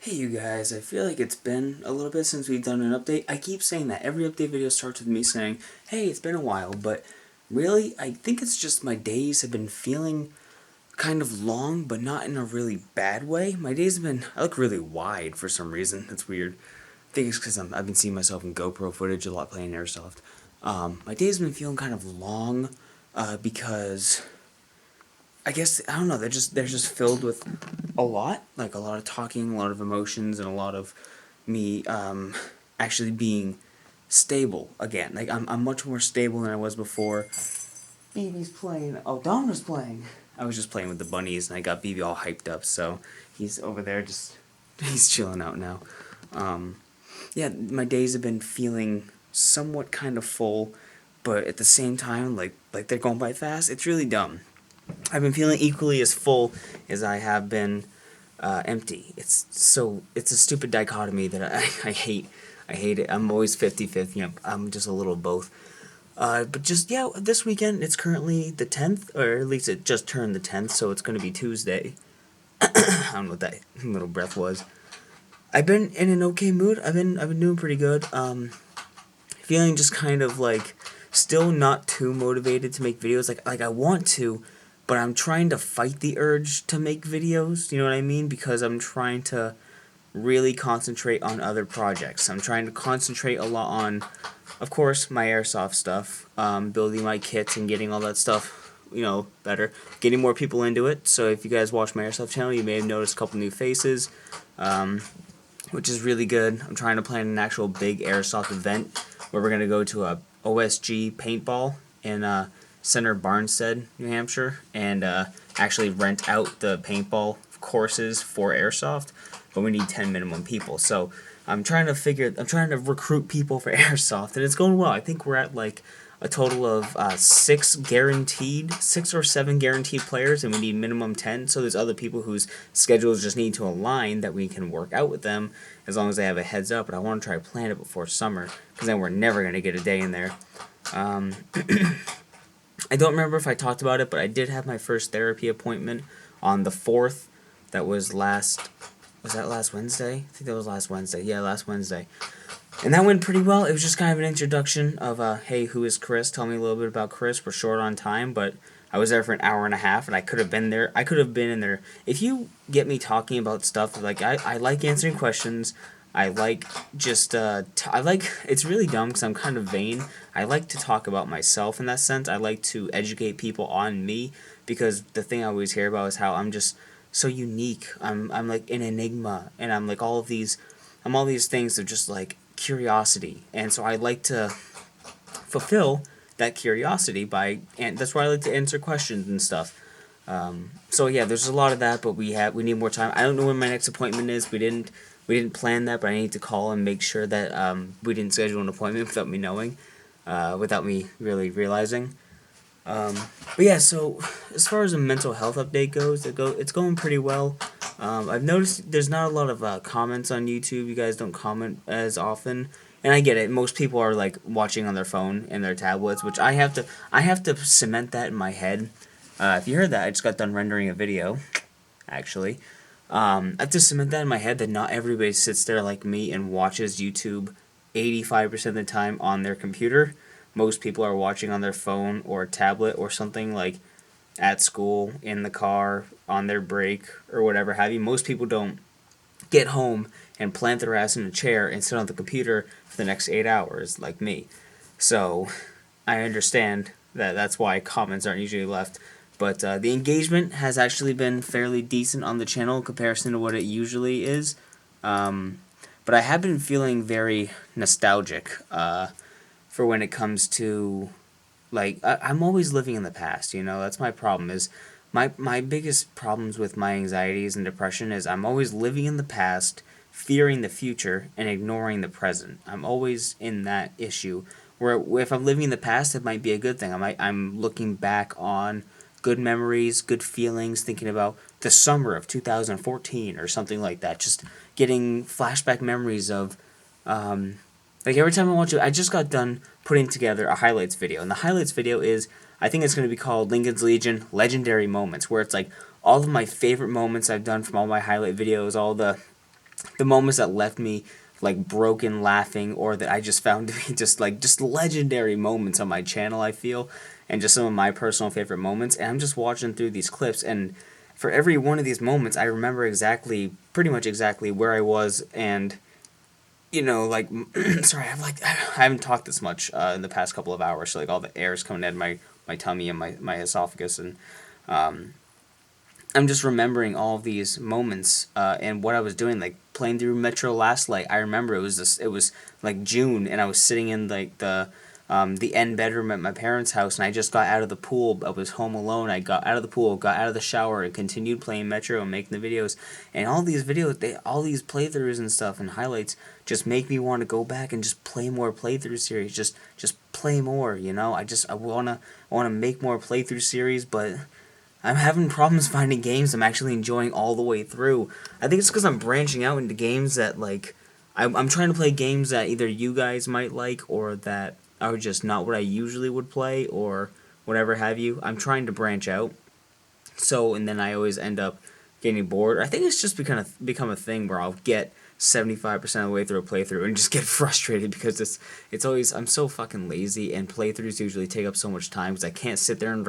Hey you guys, I feel like it's been a little bit since we've done an update. I keep saying that. Every update video starts with me saying, hey, it's been a while, but really, I think it's just my days have been feeling kind of long, but not in a really bad way. My days have been, I look really wide for some reason. That's weird. I think it's because I've been seeing myself in GoPro footage a lot playing Airsoft. My days have been feeling kind of long, because I guess I don't know. They're just filled with like a lot of talking, a lot of emotions, and a lot of me actually being stable again. Like I'm much more stable than I was before. BB's playing. Oh, Don was playing. I was just playing with the bunnies, and I got BB all hyped up. So he's over there, just he's chilling out now. Yeah, my days have been feeling somewhat kind of full, but at the same time, like they're going by fast. It's really dumb. I've been feeling equally as full as I have been empty. It's a stupid dichotomy that I hate. I hate it. I'm always 50-50. I'm just a little both. But just, yeah, this weekend, it's currently the 10th, or at least it just turned the 10th, so it's going to be Tuesday. I don't know what that little breath was. I've been in an okay mood. I've been doing pretty good. Feeling just kind of like still not too motivated to make videos. Like I want to, but I'm trying to fight the urge to make videos. You know what I mean? Because I'm trying to really concentrate on other projects. I'm trying to concentrate a lot on, of course, my airsoft stuff, building my kits and getting all that stuff, better, getting more people into it. So if you guys watch my airsoft channel, you may have noticed a couple new faces, which is really good. I'm trying to plan an actual big airsoft event where we're gonna go to a OSG paintball in Center Barnstead, New Hampshire, and actually rent out the paintball courses for airsoft. But we need 10 minimum people. So I'm trying to recruit people for airsoft, and it's going well. I think we're at like a total of 6 or 7 guaranteed players, and we need minimum 10. So there's other people whose schedules just need to align that we can work out with them as long as they have a heads up. But I want to try to plan it before summer, because then we're never going to get a day in there. I don't remember if I talked about it, but I did have my first therapy appointment on the 4th. That was that last Wednesday? I think that was last Wednesday. Yeah, last Wednesday. And that went pretty well. It was just kind of an introduction of, hey, who is Chris? Tell me a little bit about Chris. We're short on time, but I was there for an hour and a half, and I could have been there. I could have been in there. If you get me talking about stuff, like, I like answering questions. I like just, it's really dumb because I'm kind of vain. I like to talk about myself in that sense. I like to educate people on me, because the thing I always hear about is how I'm just so unique. I'm like an enigma, and I'm like all these things of just like curiosity, and so I like to fulfill that curiosity and that's why I like to answer questions and stuff. So yeah, there's a lot of that, but we need more time. I don't know when my next appointment is. We didn't plan that, but I need to call and make sure that we didn't schedule an appointment without me knowing, without me really realizing. But yeah, so as far as a mental health update goes, it's going pretty well. I've noticed there's not a lot of comments on YouTube. You guys don't comment as often, and I get it. Most people are like watching on their phone and their tablets, which I have to cement that in my head. If you heard that, I just got done rendering a video, actually. I have to cement that in my head that not everybody sits there like me and watches YouTube 85% of the time on their computer. Most people are watching on their phone or tablet or something, like at school, in the car, on their break, or whatever have you. Most people don't get home and plant their ass in a chair and sit on the computer for the next 8 hours like me. So I understand that that's why comments aren't usually left. But the engagement has actually been fairly decent on the channel in comparison to what it usually is. But I have been feeling very nostalgic for when it comes to, like, I'm always living in the past, that's my problem. Is my biggest problems with my anxieties and depression is I'm always living in the past, fearing the future, and ignoring the present. I'm always in that issue, where if I'm living in the past, it might be a good thing. I'm looking back on good memories, good feelings, thinking about the summer of 2014 or something like that, just getting flashback memories of, like every time I watch it. I just got done putting together a highlights video, and the highlights video is, I think it's going to be called Linkins Legion Legendary Moments, where it's like all of my favorite moments I've done from all my highlight videos, all the the moments that left me like broken laughing, or that I just found to be just legendary moments on my channel, I feel, and just some of my personal favorite moments. And I'm just watching through these clips, and for every one of these moments I remember exactly, pretty much exactly where I was. And like sorry, I haven't talked this much in the past couple of hours, so like all the air is coming out of my tummy and my esophagus, and um, I'm just remembering all of these moments and what I was doing, like playing through Metro Last Light. I remember it was like June, and I was sitting in like the end bedroom at my parents' house, and I just got out of the pool. I was home alone. I got out of the pool, got out of the shower, and continued playing Metro and making the videos. And all these videos, all these playthroughs and stuff and highlights just make me want to go back and just play more playthrough series. Just play more. I wanna make more playthrough series, but I'm having problems finding games I'm actually enjoying all the way through. I think it's because I'm branching out into games that, like, I'm trying to play games that either you guys might like, or that are just not what I usually would play, or whatever have you. I'm trying to branch out. So, and then I always end up getting bored. I think it's just become a thing where I'll get 75% of the way through a playthrough and just get frustrated, because it's always, I'm so fucking lazy, and playthroughs usually take up so much time because I can't sit there and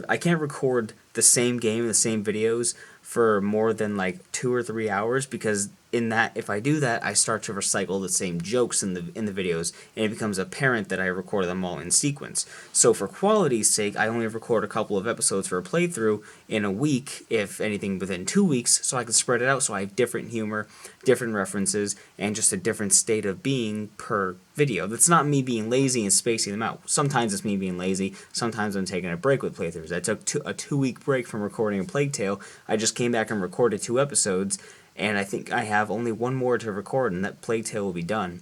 I can't record the same game and the same videos for more than like 2 or 3 hours, because if I do that, I start to recycle the same jokes in the videos, and it becomes apparent that I record them all in sequence. So for quality's sake, I only record a couple of episodes for a playthrough in a week, if anything within 2 weeks, so I can spread it out, so I have different humor, different references, and just a different state of being per video. That's not me being lazy and spacing them out. Sometimes it's me being lazy, sometimes I'm taking a break with playthroughs. I took a 2-week break from recording a Plague Tale. I just came back and recorded 2 episodes, and I think I have only one more to record, and that Plague Tale will be done.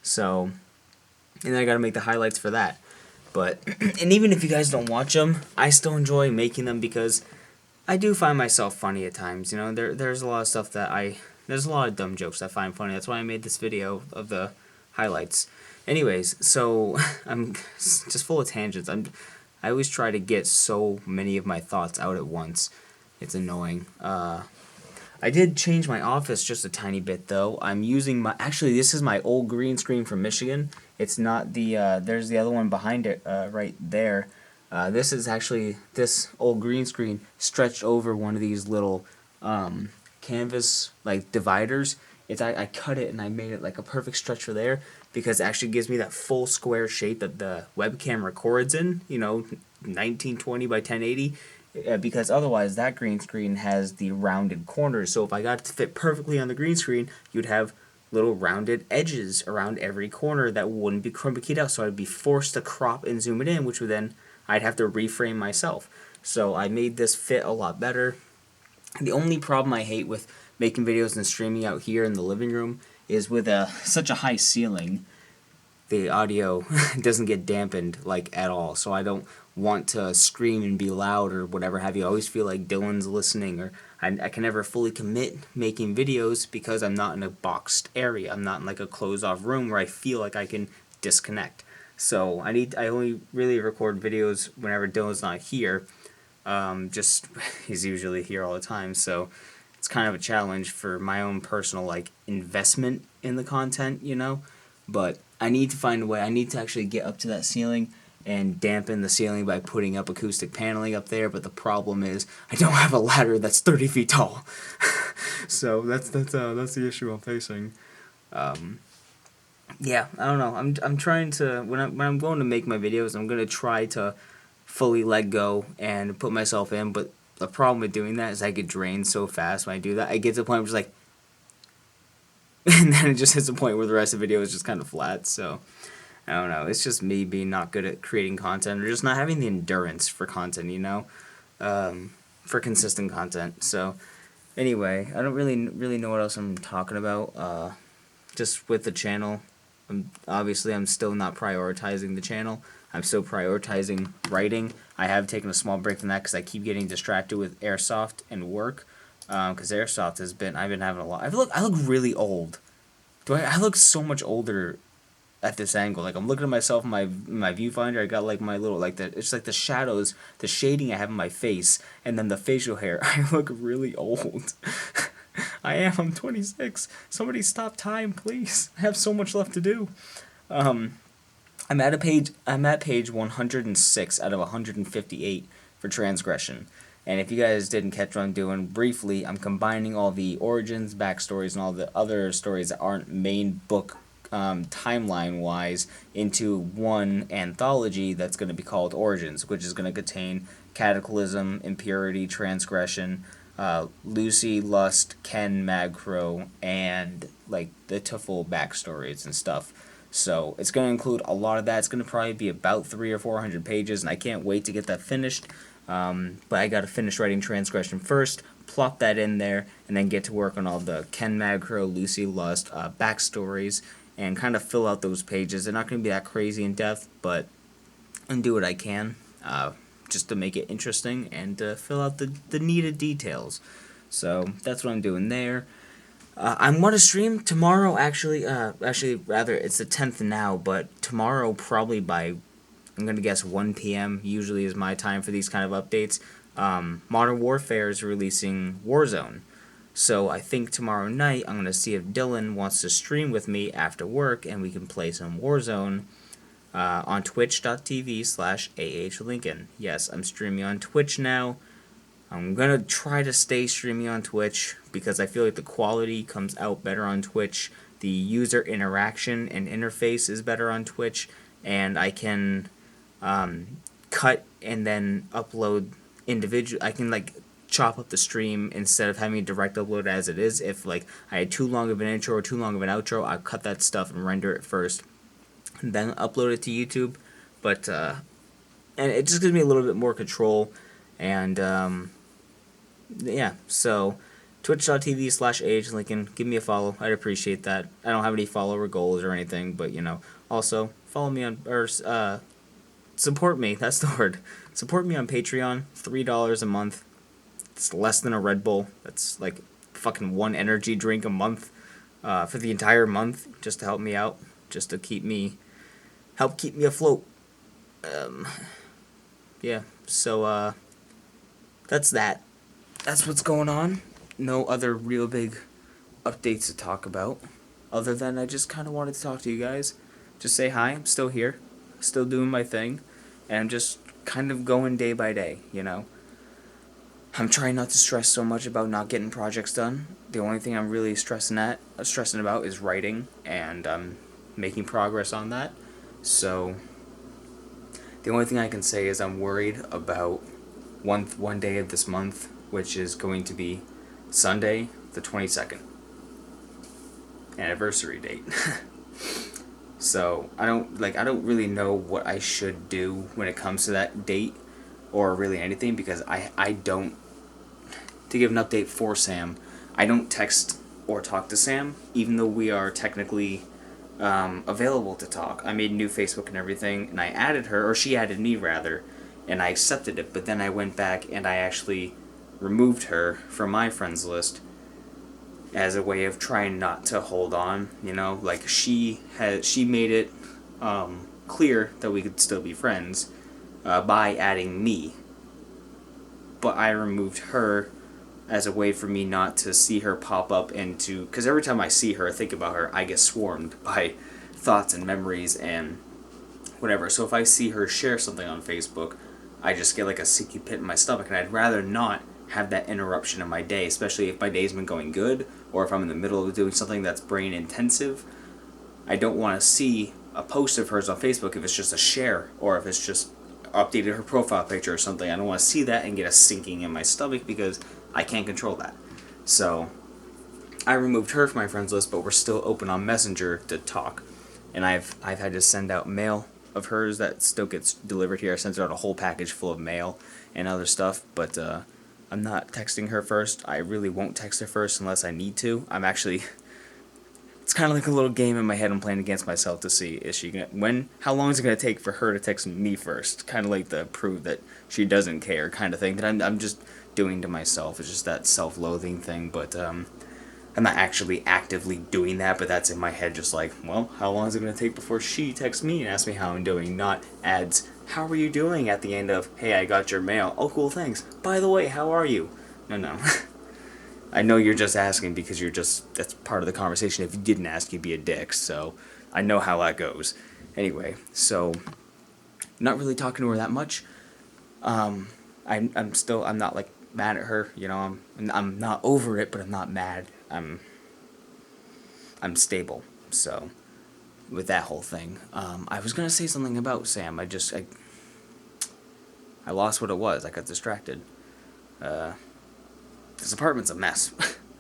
So, and then I gotta make the highlights for that. But, and even if you guys don't watch them, I still enjoy making them, because I do find myself funny at times. There's a lot of stuff there's a lot of dumb jokes I find funny. That's why I made this video of the highlights. Anyways, so I'm just full of tangents. I always try to get so many of my thoughts out at once. It's annoying. I did change my office just a tiny bit, though. I'm using actually, this is my old green screen from Michigan. It's not there's the other one behind it, right there. This is actually, this old green screen stretched over one of these little canvas, like, dividers. I cut it and I made it like a perfect stretch for there, because it actually gives me that full square shape that the webcam records in, 1920 by 1080. Because otherwise that green screen has the rounded corners. So if I got it to fit perfectly on the green screen, you'd have little rounded edges around every corner that wouldn't be chroma keyed out. So I'd be forced to crop and zoom it in, which would then I'd have to reframe myself. So I made this fit a lot better. The only problem I hate with making videos and streaming out here in the living room is with such a high ceiling, the audio doesn't get dampened like at all. So I don't want to scream and be loud or whatever have you. I always feel like Dylan's listening, or I can never fully commit making videos because I'm not in a boxed area. I'm not in like a closed off room where I feel like I can disconnect. So I only really record videos whenever Dylan's not here. Just he's usually here all the time, so it's kind of a challenge for my own personal like investment in the content, But I need to find a way. I need to actually get up to that ceiling and dampen the ceiling by putting up acoustic paneling up there. But the problem is I don't have a ladder that's 30 feet tall. So that's the issue I'm facing. Yeah, I don't know. I'm trying to, when I'm going to make my videos, I'm gonna try to fully let go and put myself in. But the problem with doing that is I get drained so fast when I do that. I get to the point where it's like, and then it just hits a point where the rest of the video is just kind of flat. So I don't know. It's just me being not good at creating content, or just not having the endurance for content, for consistent content. So anyway, I don't really know what else I'm talking about. Just with the channel, I'm still not prioritizing the channel. I'm still prioritizing writing. I have taken a small break from that because I keep getting distracted with Airsoft and work. Because Airsoft I've been having a lot. I look really old. I look so much older at this angle. Like, I'm looking at myself in my viewfinder. I got like my little, like, it's like the shadows, the shading I have in my face, and then the facial hair. I look really old. I'm 26. Somebody stop time, please. I have so much left to do. I'm at page 106 out of 158 for transgression. And if you guys didn't catch what I'm doing, briefly, I'm combining all the origins, backstories, and all the other stories that aren't main book timeline-wise into one anthology that's going to be called Origins, which is going to contain Cataclysm, Impurity, Transgression, Lucy, Lust, Ken, Magcrow, and like the full backstories and stuff. So it's going to include a lot of that. It's going to probably be about 300 or 400 pages, and I can't wait to get that finished. But I got to finish writing Transgression first, plop that in there, and then get to work on all the Ken Magcrow, Lucy Lust backstories, and kind of fill out those pages. They're not going to be that crazy in depth, but I'll do what I can just to make it interesting and to fill out the needed details. So that's what I'm doing there. I'm going to stream tomorrow, actually, rather, it's the 10th now, but tomorrow probably by, I'm going to guess 1 p.m. usually is my time for these kind of updates. Modern Warfare is releasing Warzone. So I think tomorrow night I'm going to see if Dylan wants to stream with me after work and we can play some Warzone on twitch.tv/ahlinkin. Yes, I'm streaming on Twitch now. I'm going to try to stay streaming on Twitch because I feel like the quality comes out better on Twitch. The user interaction and interface is better on Twitch. And I can cut and then upload individual. I can like chop up the stream instead of having direct upload as it is. If like I had too long of an intro or too long of an outro, I'll cut that stuff and render it first, and then upload it to YouTube. But and it just gives me a little bit more control. And yeah, so twitch.tv/ahlinkin. Give me a follow. I'd appreciate that. I don't have any follower goals or anything, but you know, also follow me on or support me. That's the word. Support me on Patreon. $3 a month. It's less than a Red Bull. That's like fucking one energy drink a month for the entire month, just to help me out, just to help keep me afloat. Yeah. So that's that. That's what's going on. No other real big updates to talk about, other than I just kind of wanted to talk to you guys. Just say hi. I'm still here, still doing my thing, and I'm just kind of going day by day, you know. I'm trying not to stress so much about not getting projects done. The only thing I'm really stressing about is writing, and I'm making progress on that. So the only thing I can say is I'm worried about one day of this month, which is going to be Sunday, the 22nd. Anniversary date. So I don't really know what I should do when it comes to that date, or really anything, because I don't, to give an update for Sam, I don't text or talk to Sam, even though we are technically available to talk. I made a new Facebook and everything, and I added her, or she added me rather, and I accepted it, but then I went back and I actually removed her from my friends list as a way of trying not to hold on, you know, like she made it clear that we could still be friends by adding me, but I removed her as a way for me not to see her pop up into, because every time I see her, I think about her, I get swarmed by thoughts and memories and whatever. So if I see her share something on Facebook, I just get like a sicky pit in my stomach, and I'd rather not have that interruption in my day, especially if my day's been going good, or if I'm in the middle of doing something that's brain intensive. I don't want to see a post of hers on Facebook if it's just a share, or if it's just updated her profile picture or something. I don't want to see that and get a sinking in my stomach, because I can't control that. So I removed her from my friends list, but we're still open on Messenger to talk. And I've had to send out mail of hers that still gets delivered here. I sent out a whole package full of mail and other stuff, but I'm not texting her first. I really won't text her first unless I need to. It's kind of like a little game in my head I'm playing against myself to see, how long is it going to take for her to text me first? Kind of like to prove that she doesn't care kind of thing that I'm just doing to myself. It's just that self-loathing thing, but I'm not actually actively doing that, but that's in my head, just like, well, how long is it going to take before she texts me and asks me how I'm doing, not adds, how are you doing at the end of, hey, I got your mail. Oh, cool, thanks. By the way, how are you? No. I know you're just asking because that's part of the conversation. If you didn't ask, you'd be a dick. So I know how that goes. Anyway, so not really talking to her that much. I'm not like mad at her. You know, I'm not over it, but I'm not mad. I'm stable. So with that whole thing, I was gonna say something about Sam. I lost what it was. I got distracted. This apartment's a mess.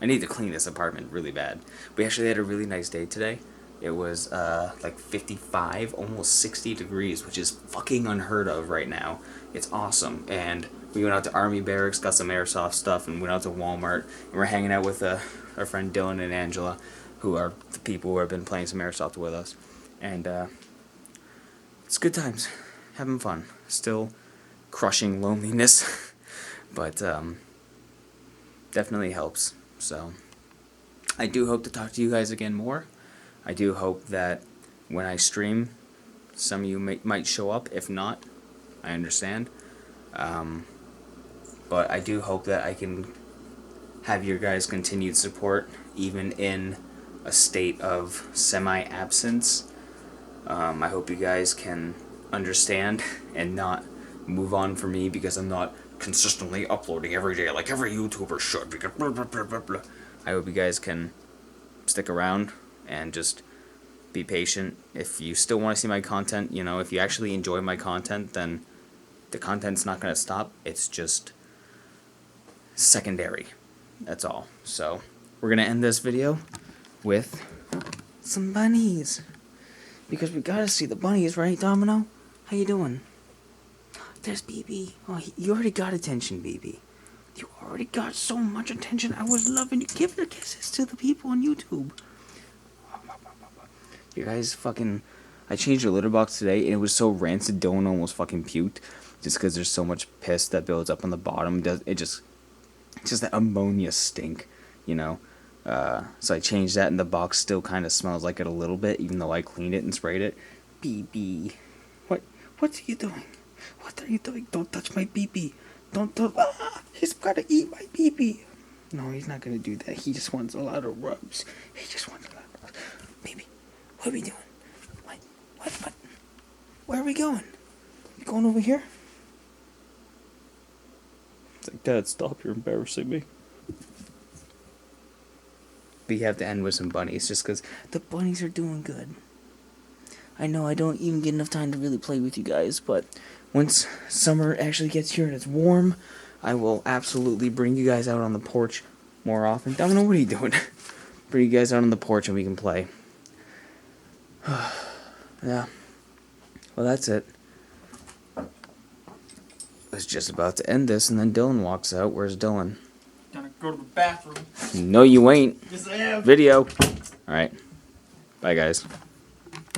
I need to clean this apartment really bad. We actually had a really nice day today. It was like 55, almost 60 degrees, which is fucking unheard of right now. It's awesome. And we went out to Army Barracks, got some airsoft stuff, and went out to Walmart. And we're hanging out with our friend Dylan and Angela, who are the people who have been playing some airsoft with us. And it's good times. Having fun. Still crushing loneliness. But definitely helps. So I do hope to talk to you guys again more. I do hope that when I stream, some of you might show up. If not, I understand. But I do hope that I can have your guys' continued support, even in a state of semi-absence. I hope you guys can understand and not move on for me because I'm not consistently uploading every day like every YouTuber should. Because blah, blah, blah, blah, blah. I hope you guys can stick around and just be patient. If you still want to see my content, you know, if you actually enjoy my content, then the content's not going to stop. It's just secondary. That's all. So we're going to end this video with some bunnies. Because we got to see the bunnies, right, Domino? How you doing? There's BB. Oh, you already got attention, BB. You already got so much attention. I was loving you. Give the kisses to the people on YouTube. You guys fucking... I changed the litter box today, and it was so rancid, Dylan almost fucking puked. Just because there's so much piss that builds up on the bottom. It's just that ammonia stink, you know? So I changed that, and the box still kind of smells like it a little bit, even though I cleaned it and sprayed it. BB. What are you doing? What are you doing? Don't touch my BB. Don't. He's gotta eat my BB. No, he's not gonna do that. He just wants a lot of rubs. He just wants a lot of rubs. Baby, what are we doing? What? Where are we going? You going over here? It's like, Dad, stop. You're embarrassing me. We have to end with some bunnies just because the bunnies are doing good. I know I don't even get enough time to really play with you guys, but once summer actually gets here and it's warm, I will absolutely bring you guys out on the porch more often. Domino, what are you doing? Bring you guys out on the porch and we can play. Yeah. Well, that's it. I was just about to end this, and then Dylan walks out. Where's Dylan? Gonna go to the bathroom. No, you ain't. Yes, I am. Video. Alright. Bye, guys.